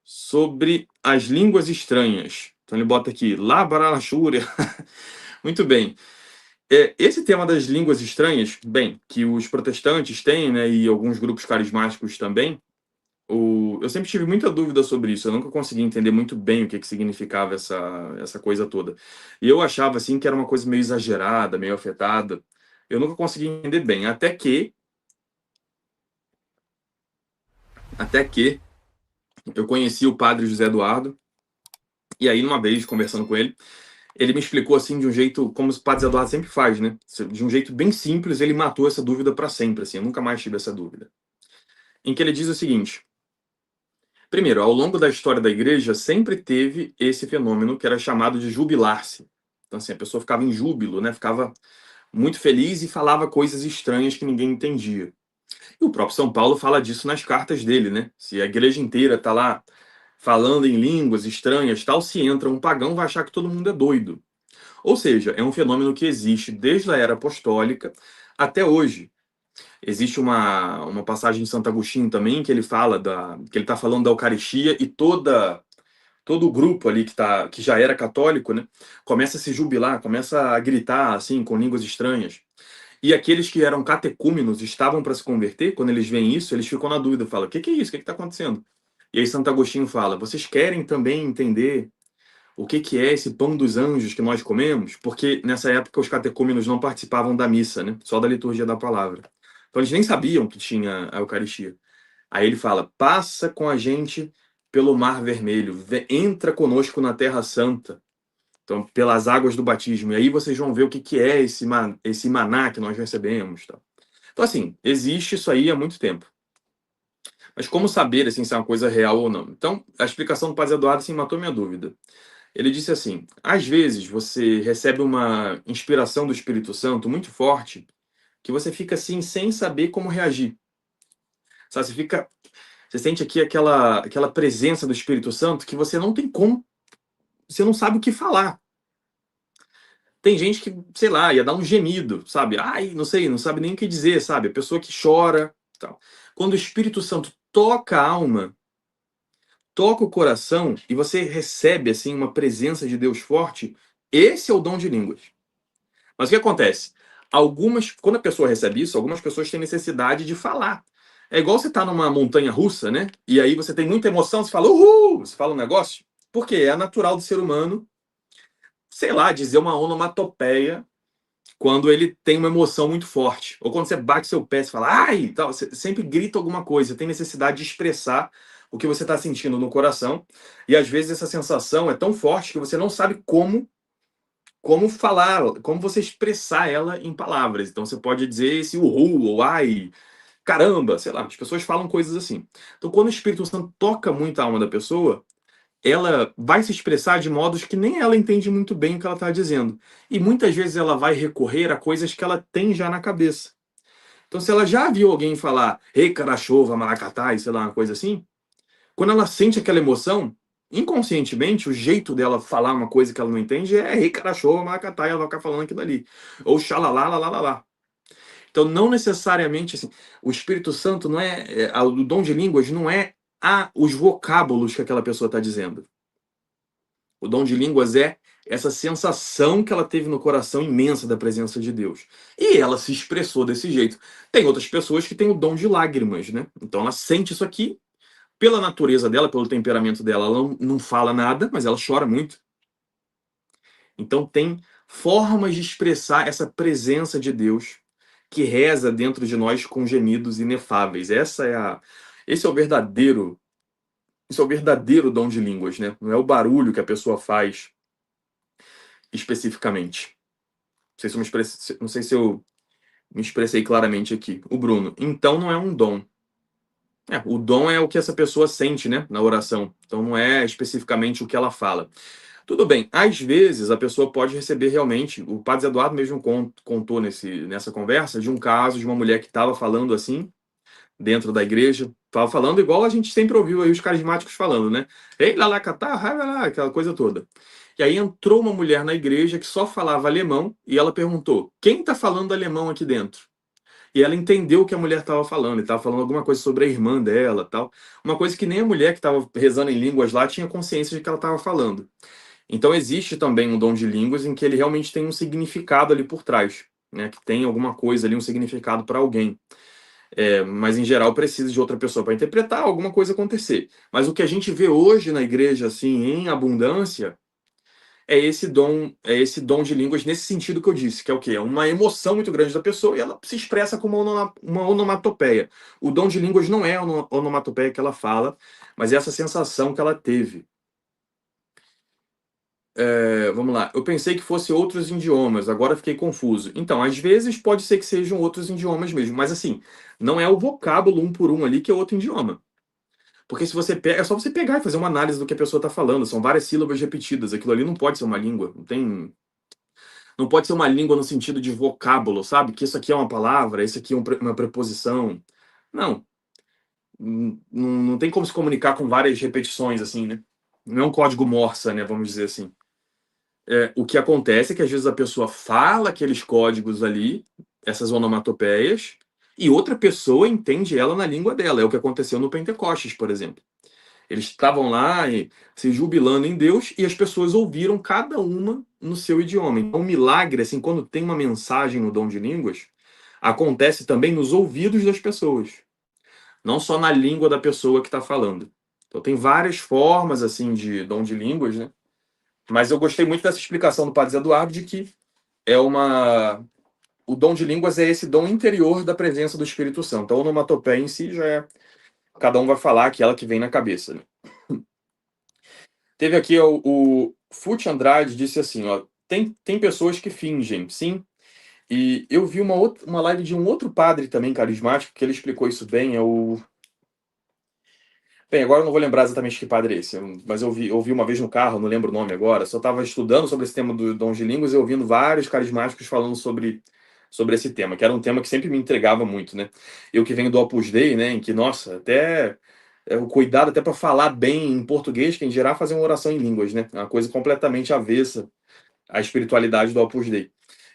sobre as línguas estranhas. Então ele bota aqui, Labaralachúria. Muito bem. Esse tema das línguas estranhas, bem, que os protestantes têm, né, e alguns grupos carismáticos também, eu sempre tive muita dúvida sobre isso. Eu nunca consegui entender muito bem o que significava essa coisa toda. E eu achava assim que era uma coisa meio exagerada, meio afetada. Eu nunca consegui entender bem, até que eu conheci o padre José Eduardo, e aí uma vez conversando com ele me explicou assim de um jeito como os padres Eduardo sempre faz, né? De um jeito bem simples, ele matou essa dúvida para sempre, assim. Eu nunca mais tive essa dúvida. Em que ele diz o seguinte: primeiro, ao longo da história da igreja, sempre teve esse fenômeno que era chamado de jubilar-se. Então, assim, a pessoa ficava em júbilo, né? Ficava muito feliz e falava coisas estranhas que ninguém entendia. E o próprio São Paulo fala disso nas cartas dele, né? Se a igreja inteira tá lá falando em línguas estranhas, tal, se entra um pagão, vai achar que todo mundo é doido. Ou seja, é um fenômeno que existe desde a era apostólica até hoje. Existe uma passagem de Santo Agostinho também que ele fala que ele está falando da Eucaristia e todo o grupo ali que já era católico, né, começa a se jubilar, começa a gritar assim com línguas estranhas. E aqueles que eram catecúmenos estavam para se converter, quando eles veem isso, eles ficam na dúvida, falam: "O que é isso? O que está acontecendo?" E aí Santo Agostinho fala: "Vocês querem também entender o que é esse pão dos anjos que nós comemos?" Porque nessa época os catecúmenos não participavam da missa, né? Só da liturgia da palavra. Então eles nem sabiam que tinha a Eucaristia. Aí ele fala: "Passa com a gente pelo Mar Vermelho, entra conosco na Terra Santa." Então, pelas águas do batismo. E aí vocês vão ver o que é esse maná que nós recebemos. Tá? Então, assim, existe isso aí há muito tempo. Mas como saber assim, se é uma coisa real ou não? Então, a explicação do Padre Eduardo assim, matou minha dúvida. Ele disse assim: às vezes você recebe uma inspiração do Espírito Santo muito forte que você fica assim sem saber como reagir. Sabe? Você sente aqui aquela presença do Espírito Santo que você não tem como, você não sabe o que falar. Tem gente que, sei lá, ia dar um gemido, sabe? Ai, não sei, não sabe nem o que dizer, sabe? A pessoa que chora, tal. Quando o Espírito Santo toca a alma, toca o coração e você recebe assim uma presença de Deus forte, esse é o dom de línguas. Mas o que acontece? Quando a pessoa recebe isso, algumas pessoas têm necessidade de falar. É igual você tá numa montanha russa, né? E aí você tem muita emoção, você fala, uhul! Você fala um negócio. Porque é natural do ser humano, sei lá, dizer uma onomatopeia quando ele tem uma emoção muito forte. Ou quando você bate seu pé, você fala, ai! Tal, você sempre grita alguma coisa, tem necessidade de expressar o que você está sentindo no coração. E às vezes essa sensação é tão forte que você não sabe como falar, como você expressar ela em palavras. Então você pode dizer esse uhul, ou ai, caramba, sei lá, as pessoas falam coisas assim. Então quando o Espírito Santo toca muito a alma da pessoa, ela vai se expressar de modos que nem ela entende muito bem o que ela está dizendo. E muitas vezes ela vai recorrer a coisas que ela tem já na cabeça. Então se ela já viu alguém falar, ei, carachova, maracatá, e sei lá, uma coisa assim, quando ela sente aquela emoção, inconscientemente, o jeito dela falar uma coisa que ela não entende é rei carachô, macatá, e ela vai ficar falando aquilo ali. Ou xalalá, lá. Então, não necessariamente, assim, o Espírito Santo não o dom de línguas não é os vocábulos que aquela pessoa está dizendo. O dom de línguas é essa sensação que ela teve no coração imensa da presença de Deus. E ela se expressou desse jeito. Tem outras pessoas que têm o dom de lágrimas, né? Então ela sente isso aqui, pela natureza dela, pelo temperamento dela, ela não fala nada, mas ela chora muito. Então tem formas de expressar essa presença de Deus que reza dentro de nós com gemidos inefáveis. Esse é o verdadeiro, esse é o verdadeiro dom de línguas, né? Não é o barulho que a pessoa faz especificamente. Não sei se eu me expressei claramente aqui. O Bruno. Então não é um dom. O dom é o que essa pessoa sente, né, na oração. Então não é especificamente o que ela fala. Tudo bem, às vezes a pessoa pode receber realmente. O Padre Eduardo mesmo contou nessa conversa de um caso de uma mulher que estava falando assim, dentro da igreja, estava falando igual a gente sempre ouviu aí os carismáticos falando, né? Ei, lá, lá, catá, lá, aquela coisa toda. E aí entrou uma mulher na igreja que só falava alemão e ela perguntou: quem está falando alemão aqui dentro? e ela entendeu o que a mulher estava falando, e estava falando alguma coisa sobre a irmã dela, tal. Uma coisa que nem a mulher que estava rezando em línguas lá tinha consciência de que ela estava falando. Então existe também um dom de línguas em que ele realmente tem um significado ali por trás, né? Que tem alguma coisa ali, um significado para alguém. Mas em geral precisa de outra pessoa para interpretar alguma coisa acontecer. Mas o que a gente vê hoje na igreja, assim, em abundância, é esse dom de línguas nesse sentido que eu disse, que é o quê? É uma emoção muito grande da pessoa e ela se expressa como uma onomatopeia. O dom de línguas não é a onomatopeia que ela fala, mas é essa sensação que ela teve. Vamos lá. Eu pensei que fosse outros idiomas, agora fiquei confuso. Então, às vezes pode ser que sejam outros idiomas mesmo, mas assim, não é o vocábulo um por um ali que é outro idioma. Porque se você pega, é só você pegar e fazer uma análise do que a pessoa está falando. São várias sílabas repetidas. Aquilo ali não pode ser uma língua. Não pode ser uma língua no sentido de vocábulo, sabe? Que isso aqui é uma palavra, isso aqui é uma preposição. Não. Não tem como se comunicar com várias repetições assim, né? Não é um código Morse, né? Vamos dizer assim. O que acontece é que às vezes a pessoa fala aqueles códigos ali, essas onomatopeias, e outra pessoa entende ela na língua dela. É o que aconteceu no Pentecostes, por exemplo. Eles estavam lá se jubilando em Deus e as pessoas ouviram cada uma no seu idioma. Então, um milagre, assim, quando tem uma mensagem no dom de línguas, acontece também nos ouvidos das pessoas, não só na língua da pessoa que está falando. Então, tem várias formas, assim, de dom de línguas, né? Mas eu gostei muito dessa explicação do Padre Zé Eduardo de que é uma... o dom de línguas é esse dom interior da presença do Espírito Santo. A onomatopeia em si já é... cada um vai falar aquela que vem na cabeça, né? Teve aqui o Fute Andrade disse assim, ó, tem pessoas que fingem, sim. E eu vi uma live de um outro padre também carismático que ele explicou isso bem, Bem, agora eu não vou lembrar exatamente que padre é esse, mas eu vi uma vez no carro, não lembro o nome agora, só estava estudando sobre esse tema do dom de línguas e ouvindo vários carismáticos falando sobre esse tema, que era um tema que sempre me entregava muito, né? Eu que venho do Opus Dei, né, em que, nossa, até o cuidado até para falar bem em português, quem dirá fazer uma oração em línguas, né? É uma coisa completamente avessa à espiritualidade do Opus Dei.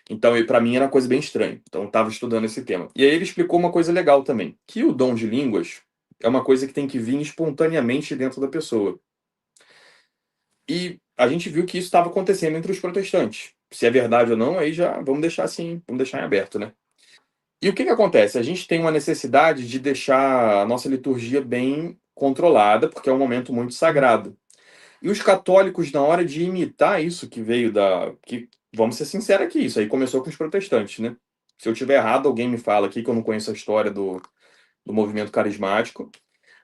Então, para mim era uma coisa bem estranha. Então, eu estava estudando esse tema. E aí ele explicou uma coisa legal também, que o dom de línguas é uma coisa que tem que vir espontaneamente dentro da pessoa. E a gente viu que isso estava acontecendo entre os protestantes. Se é verdade ou não, aí já vamos deixar assim, vamos deixar em aberto, né? E o que que acontece? A gente tem uma necessidade de deixar a nossa liturgia bem controlada, porque é um momento muito sagrado. E os católicos, na hora de imitar isso que veio vamos ser sinceros aqui, isso aí começou com os protestantes, né? Se eu tiver errado, alguém me fala aqui que eu não conheço a história do movimento carismático.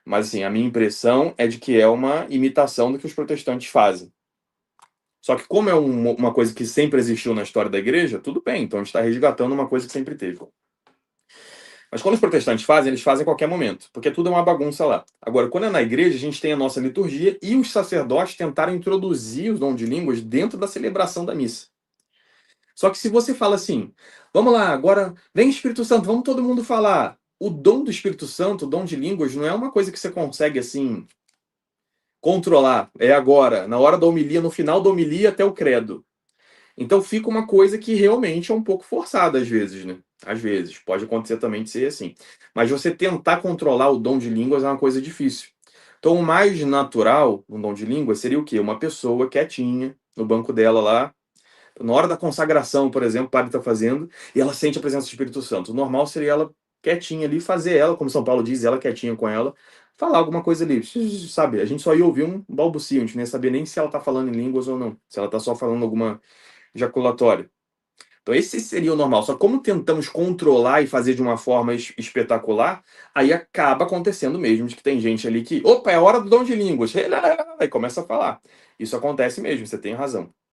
Mas, assim, a minha impressão é de que é uma imitação do que os protestantes fazem. Só que como é uma coisa que sempre existiu na história da igreja, tudo bem, então a gente está resgatando uma coisa que sempre teve. Mas quando os protestantes fazem, eles fazem a qualquer momento, porque tudo é uma bagunça lá. Agora, quando é na igreja, a gente tem a nossa liturgia e os sacerdotes tentaram introduzir o dom de línguas dentro da celebração da missa. Só que se você fala assim, vamos lá, agora vem Espírito Santo, vamos todo mundo falar. O dom do Espírito Santo, o dom de línguas, não é uma coisa que você consegue assim controlar. É agora, na hora da homilia, no final da homilia até o credo. Então fica uma coisa que realmente é um pouco forçada às vezes, né? Às vezes. Pode acontecer também de ser assim. Mas você tentar controlar o dom de línguas é uma coisa difícil. Então o mais natural no dom de línguas seria o quê? Uma pessoa quietinha, no banco dela lá, na hora da consagração, por exemplo, o padre está fazendo, e ela sente a presença do Espírito Santo. O normal seria ela quietinha ali, fazer ela, como São Paulo diz, ela quietinha com ela, falar alguma coisa ali. Sabe, a gente só ia ouvir um balbucio, a gente nem sabia nem se ela está falando em línguas ou não, se ela está só falando alguma ejaculatória. Então esse seria o normal. Só que como tentamos controlar e fazer de uma forma espetacular, aí acaba acontecendo mesmo, de que tem gente ali que, opa, é hora do dom de línguas, e começa a falar. Isso acontece mesmo, você tem razão.